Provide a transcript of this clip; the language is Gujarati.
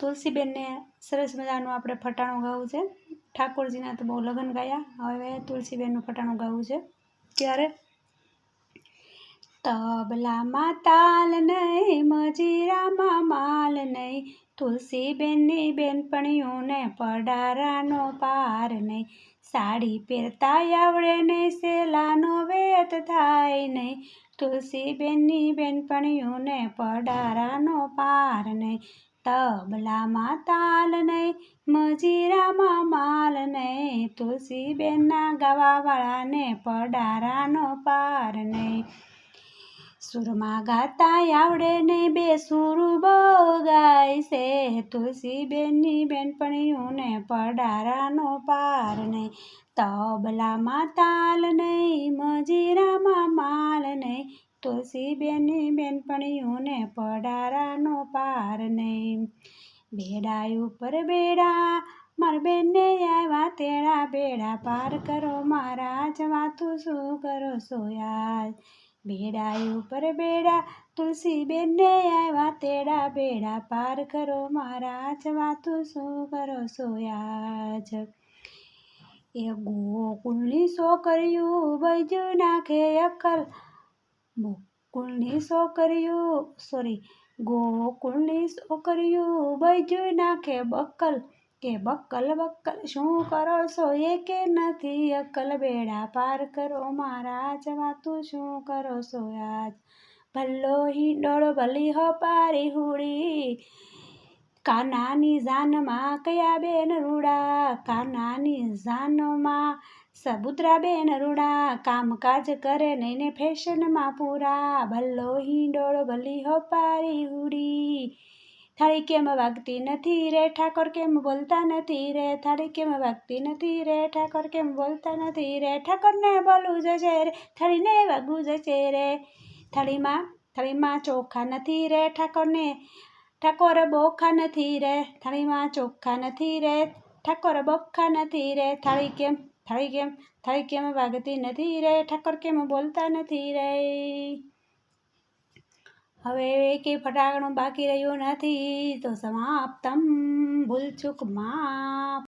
તુલસીબેનને સરસ મજાનું આપણે ફટાણું ગાવું છે। ઠાકોરજીના તો બહુ લગન ગાયા, હવે તુલસીબેનનું ફટાણું ગાવું છે। ત્યારે તબલામાં તાલ નહીં, મજીરામાં માલ નહીં, તુલસીબેનની બેનપણીઓને પડારાનો પાર નહીં, સાડી પહેરતા આવડે નહીં, સેલાનો વેત થાય નહીં, તુલસીબેનની બેનપણીઓને પડારાનો પાર નહીં, તબલામાં તાલ નહીં, મજીરામાં માલ નહીં, તુલસીબેનના ગાવાવાળાને પડારાનો પાર નહીં, સુરમાં ગાતા આવડે નહીં, બે સુર ગાય છે, તુલસીબેનની બેનપણીઓને પડારાનો પાર નહીં, તબલામાં તાલ નહીં, મજીરામાં માલ નહીં, તુલસીબેનની બેનપણીઓને પડારાનો પાર નહીં, બેડા ઉપર બેડા મારા બેનને આવ્યા તેડા, બેડા પાર કરો મારા જવાતું શું કરો સોયાજ, બેડા ઉપર બેડા તુલસીબેનને આવ્યા તેડા, બેડા પાર કરો મારા જવાતું શું કરો સોયાજ, એ ગોકુળની છોકરીઓ બૈજુ નાખે અક્કલ, ગોકુળની છોકરીઓ બૈજુ નાખે બક્કલ, કે બક્કલ બક્કલ શું કરો છો એ કે નથી અક્કલ, બેડા પાર કરો મારા જવાતું શું કરો છો આજ, ભલ્લો હિંડોળો ભલી હોપારી હુડી, કાનાની જાનમાં કયા બેન રૂડા, કાનાની જાનમાં સબુદ્રા બેન રૂડા, કામકાજ કરે નહીં ને ફેશનમાં પૂરા, ભલ્લો હિંડોળો ભલી હોપારી હુડી, થાળી કેમ વાગતી નથી રે ઠાકોર કેમ બોલતા નથી રે, થાળી કેમ વાગતી નથી રે ઠાકોર કેમ બોલતા નથી રે, ઠાકોરને બોલવું જશે રે થાળીને વાગવું જશે રે, થાળીમાં ચોખા નથી રે ઠાકોર બોખા નથી રે, થાળીમાં ચોખા નથી રે ઠાકોર બોખા નથી રે, થાળી કેમ વાગતી નથી રે ઠાકોર કેમ બોલતા નથી રે। હવે એકેય ફટાકડું બાકી રહ્યું નથી, તો સમાપ્તમ ભૂલચૂક માફ।